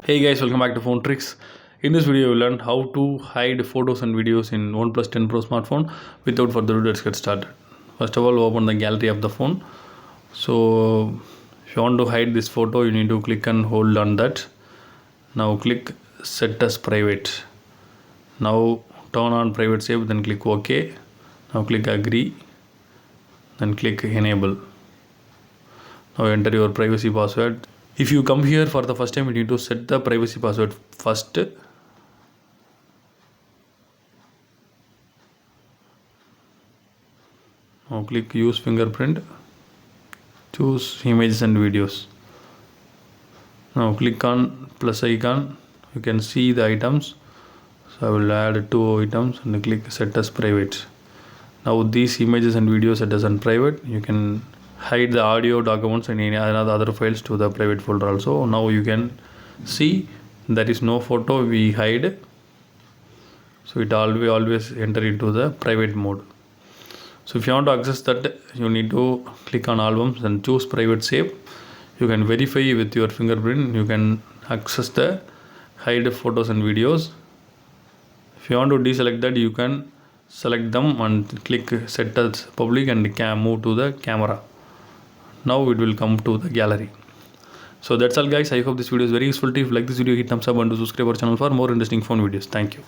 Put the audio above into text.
Hey guys, welcome back to Phone Tricks. In this video, we'll learn how to hide photos and videos in Oneplus 10 Pro smartphone. Without further ado, let's get started. First of all, open the gallery of the phone. So, if you want to hide this photo, you need to click and hold on that. Now click Set as Private. Now turn on Private Save, then click OK. Now click Agree, then click Enable. Now enter your privacy password. If you come here for the first time, you need to set the privacy password first. Now click use fingerprint. Choose images and videos. Now click on plus icon. You can see the items. So I will add 2 items and click set as private. Now these images and videos set as private. You can hide the audio documents and any other files to the private folder also. Now you can see there is no photo we hide, so it always enter into the private mode. So if you want to access that, you need to click on albums and choose private save. You can verify with your fingerprint. You can access the hide photos and videos. If you want to deselect that, you can select them and click set as public and move to the camera. Now it will come to the gallery. So that's all guys. I hope this video is very useful to you. If you like this video, hit thumbs up and do subscribe our channel for more interesting phone videos. Thank you.